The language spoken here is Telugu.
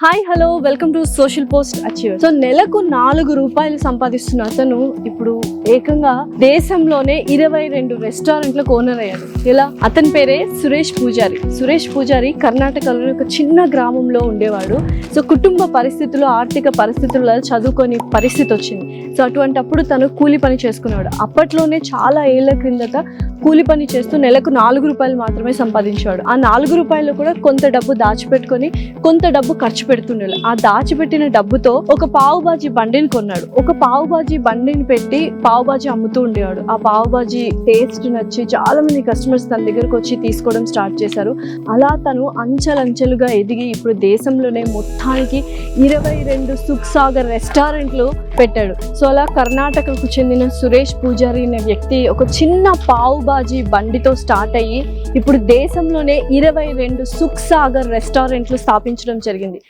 Hi hello welcome to social post achiever. So నెలకు 4 రూపాయలు సంపాదిస్తున్న అతను ఇప్పుడు ఏకంగా దేశంలోనే 22 రెస్టారెంట్లకు ఓనర్ అయ్యాడు. ఇలా అతని పేరే సురేష్ పూజారి. సురేష్ పూజారి కర్ణాటకలో ఒక చిన్న గ్రామంలో ఉండేవాడు. సో కుటుంబ పరిస్థితులు, ఆర్థిక పరిస్థితుల్లో చదువుకొని పరిస్థితి వచ్చింది. సో అటువంటప్పుడు తను కూలి పని చేసుకునేవాడు. అప్పట్లోనే చాలా ఏళ్ల క్రిందట కూలి పని చేస్తూ నెలకు 4 రూపాయలు మాత్రమే సంపాదించేవాడు. ఆ 4 రూపాయలు కూడా కొంత డబ్బు దాచిపెట్టుకొని కొంత డబ్బు ఖర్చు పెడుతుండే. ఆ దాచిపెట్టిన డబ్బుతో ఒక పావు బాజీ బండిని కొన్నాడు. ఒక పావు బాజీ బండిని పెట్టి పావు బాజీ అమ్ముతూ ఉండేవాడు. ఆ పావు బాజీ టేస్ట్ నచ్చి చాలా మంది కస్టమర్స్ తన దగ్గరకు వచ్చి తీసుకోవడం స్టార్ట్ చేశారు. అలా తను అంచెలంచెలుగా ఎదిగి ఇప్పుడు దేశంలోనే మొత్తానికి 22 సుఖ్ సాగర్ రెస్టారెంట్లు పెట్టాడు. సో అలా కర్ణాటకకు చెందిన సురేష్ పూజారి అనే వ్యక్తి ఒక చిన్న పావు బాజీ బండితో స్టార్ట్ అయ్యి ఇప్పుడు దేశంలోనే 22 సుఖ్ సాగర్ రెస్టారెంట్లు స్థాపించడం జరిగింది.